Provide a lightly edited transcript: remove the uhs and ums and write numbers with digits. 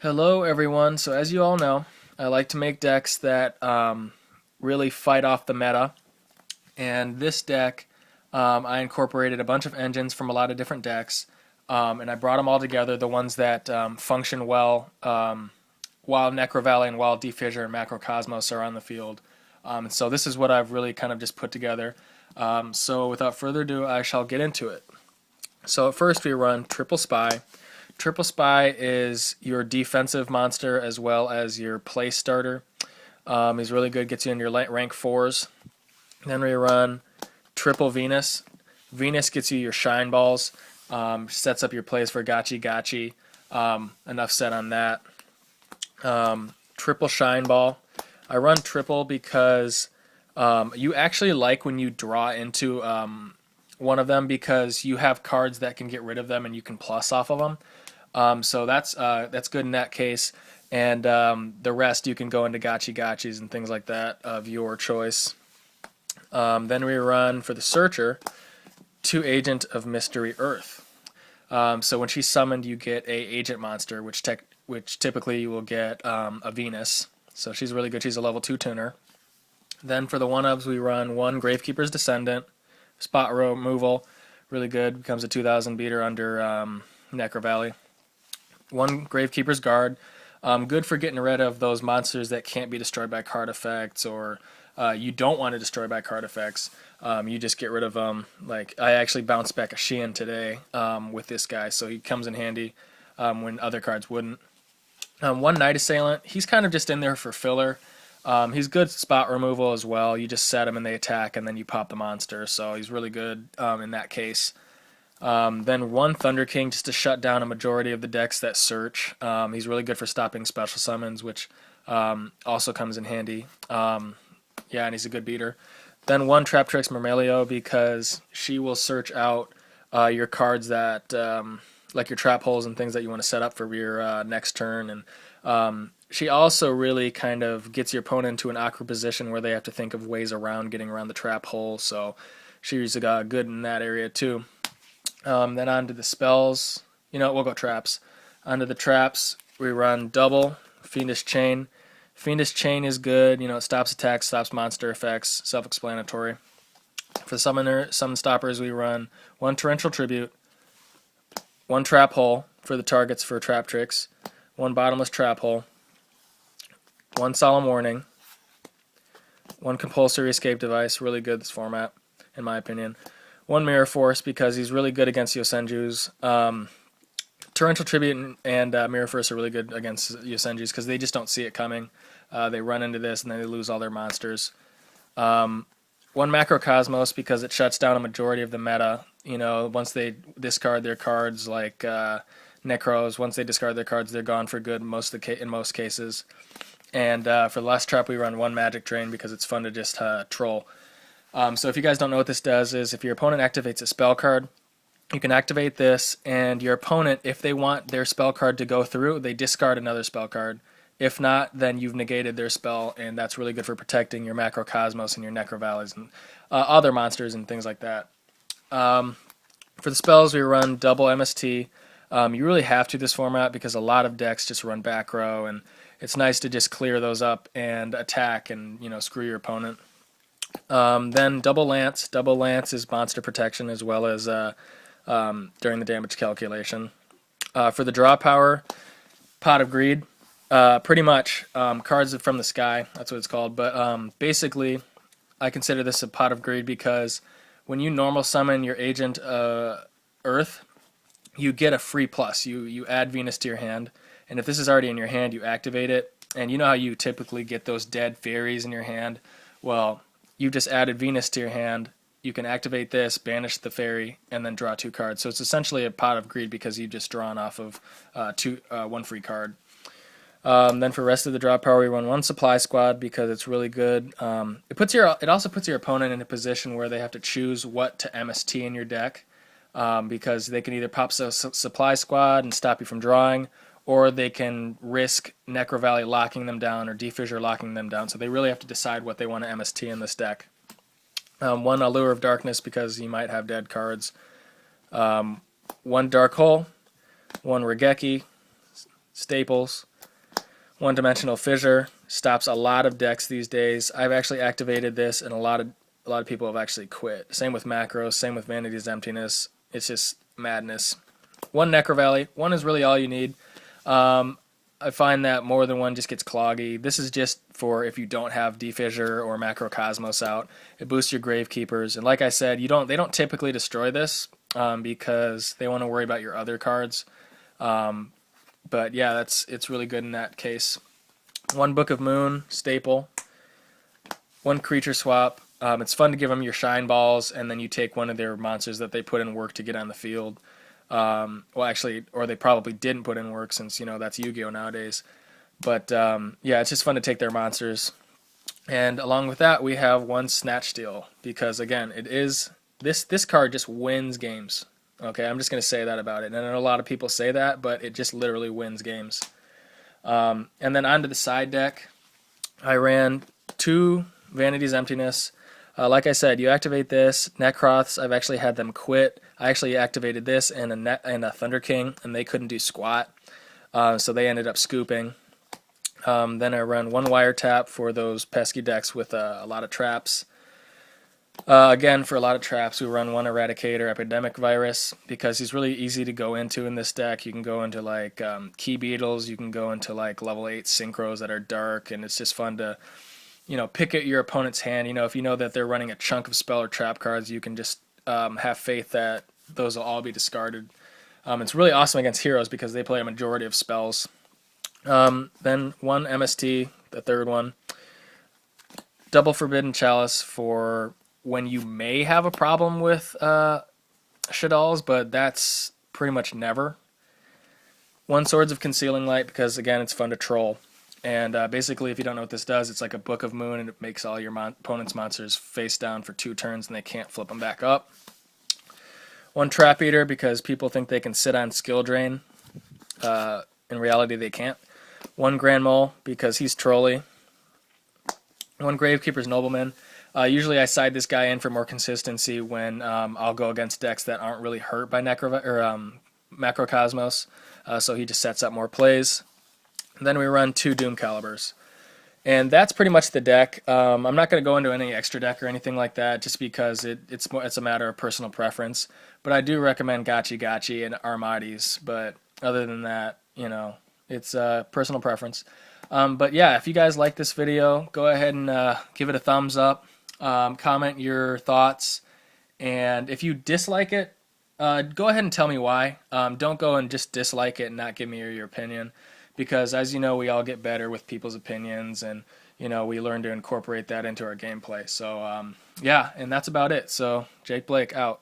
Hello, everyone. So, as you all know, I like to make decks that really fight off the meta. And this deck, I incorporated a bunch of engines from a lot of different decks, and I brought them all together, the ones that function well while Necro Valley and while Defissure and Macrocosmos are on the field. So, this is what I've really kind of just put together. So, without further ado, I shall get into it. So, at first, we run Triple Spy. Triple Spy is your defensive monster as well as your play starter. He's really good, gets you in your rank 4s. Then we run Triple Venus. Venus gets you your shine balls, sets up your plays for Gachi Gachi. Enough said on that. Triple Shine Ball. I run triple because you actually like when you draw into one of them because you have cards that can get rid of them and you can plus off of them. So that's good in that case. And the rest you can go into Gachi Gachis and things like that of your choice. Then we run for the Searcher, 2 Agent of Mystery Earth. So when she's summoned, you get a agent monster, which typically you will get a Venus. So she's really good. She's a level 2 tuner. Then for the 1-ups, we run 1 Gravekeeper's Descendant, spot removal, really good. Becomes a 2,000 beater under Necro Valley. 1 Gravekeeper's Guard, good for getting rid of those monsters that can't be destroyed by card effects, or you don't want to destroy by card effects. You just get rid of them. Like I actually bounced back a Sheehan today with this guy, so he comes in handy when other cards wouldn't. 1 Night Assailant, he's kind of just in there for filler. He's good spot removal as well. You just set him and they attack, and then you pop the monster. So he's really good in that case. Then 1 Thunder King just to shut down a majority of the decks that search. He's really good for stopping special summons, which also comes in handy. And he's a good beater. Then 1 Traptrix Mermelio because she will search out your cards that, like your trap holes and things that you want to set up for your next turn. And she also really kind of gets your opponent into an awkward position where they have to think of ways around getting around the trap hole. So she's good in that area too. Then on to the spells. We'll go traps. Onto the traps, we run double Fiendish Chain. Fiendish Chain is good. It stops attacks, stops monster effects, self-explanatory. For the summon stoppers, we run 1 Torrential Tribute, 1 Trap Hole for the targets for trap tricks, 1 Bottomless Trap Hole, 1 Solemn Warning, 1 Compulsory Escape Device, really good this format, in my opinion. 1 Mirror Force because he's really good against Yosenjus. Torrential Tribute and Mirror Force are really good against Yosenjus because they just don't see it coming. They run into this and then they lose all their monsters. 1 Macrocosmos because it shuts down a majority of the meta. Once they discard their cards, like Necros, once they discard their cards, they're gone for good in most cases. And for the last trap, we run 1 Magic Drain because it's fun to just troll. So if you guys don't know what this does is if your opponent activates a spell card, you can activate this, and your opponent, if they want their spell card to go through, they discard another spell card. If not, then you've negated their spell, and that's really good for protecting your Macrocosmos and your Necro Valleys and other monsters and things like that. For the spells, we run double MST. You really have to this format because a lot of decks just run back row, and it's nice to just clear those up and attack and screw your opponent. Then Double Lance. Double Lance is monster protection as well as during the damage calculation. For the draw power, Pot of Greed. Pretty much cards from the sky. That's what it's called. But basically, I consider this a Pot of Greed because when you normal summon your agent Earth, you get a free plus. You add Venus to your hand, and if this is already in your hand, you activate it. And you know how you typically get those dead fairies in your hand? Well, you just added Venus to your hand. You can activate this, banish the fairy, and then draw 2 cards. So it's essentially a Pot of Greed because you've just drawn off of 1 free card. Then for the rest of the draw power, we run 1 Supply Squad because it's really good. It also puts your opponent in a position where they have to choose what to MST in your deck because they can either pop Supply Squad and stop you from drawing, or they can risk Necro Valley locking them down or Defissure locking them down. So they really have to decide what they want to MST in this deck. 1 Allure of Darkness because you might have dead cards. 1 Dark Hole, 1 Regeki, Staples, One-dimensional fissure stops a lot of decks these days. I've actually activated this, and a lot of people have actually quit. Same with macros. Same with Vanity's Emptiness. It's just madness. One Necro Valley. One is really all you need. I find that more than one just gets cloggy. This is just for if you don't have Defissure or Macrocosmos out. It boosts your Gravekeepers, and like I said, they don't typically destroy this because they want to worry about your other cards. But yeah, it's really good in that case. One Book of Moon staple. One creature swap. It's fun to give them your shine balls, and then you take one of their monsters that they put in work to get on the field. Well, actually, or they probably didn't put in work since, that's Yu-Gi-Oh! Nowadays. But, yeah, it's just fun to take their monsters. And along with that, we have one Snatch Steal. Because, again, this card just wins games. Okay, I'm just going to say that about it. And I know a lot of people say that, but it just literally wins games. And then onto the side deck, I ran 2 Vanity's Emptiness. Like I said, you activate this. Necroths, I've actually had them quit. I actually activated this and a Thunder King, and they couldn't do squat, so they ended up scooping. Then I run 1 Wiretap for those pesky decks with a lot of traps. Again, for a lot of traps, we run 1 Eradicator Epidemic Virus because he's really easy to go into in this deck. You can go into like Key Beetles, you can go into like level 8 Synchros that are dark, and it's just fun to pick at your opponent's hand. If you know that they're running a chunk of spell or trap cards, you can just have faith that those will all be discarded. It's really awesome against heroes because they play a majority of spells. Then 1 MST, the third one. Double Forbidden Chalice for when you may have a problem with Shaddolls, but that's pretty much never. 1 Swords of Concealing Light because, again, it's fun to troll. And basically, if you don't know what this does, it's like a Book of Moon, and it makes all your opponent's monsters face down for 2 turns, and they can't flip them back up. 1 Trap Eater, because people think they can sit on Skill Drain. In reality, they can't. 1 Grand Mole, because he's trolly. 1 Gravekeeper's Nobleman. Usually I side this guy in for more consistency when I'll go against decks that aren't really hurt by Macrocosmos, so he just sets up more plays. Then we run 2 Doom Calibers. And that's pretty much the deck. I'm not going to go into any extra deck or anything like that just because it's a matter of personal preference. But I do recommend Gachi and Armades. But other than that, it's personal preference. But yeah, if you guys like this video, go ahead and give it a thumbs up. Comment your thoughts. And if you dislike it, go ahead and tell me why. Don't go and just dislike it and not give me your opinion. Because, as you know, we all get better with people's opinions, and, we learn to incorporate that into our gameplay. So, yeah, and that's about it. So, Jake Blake, out.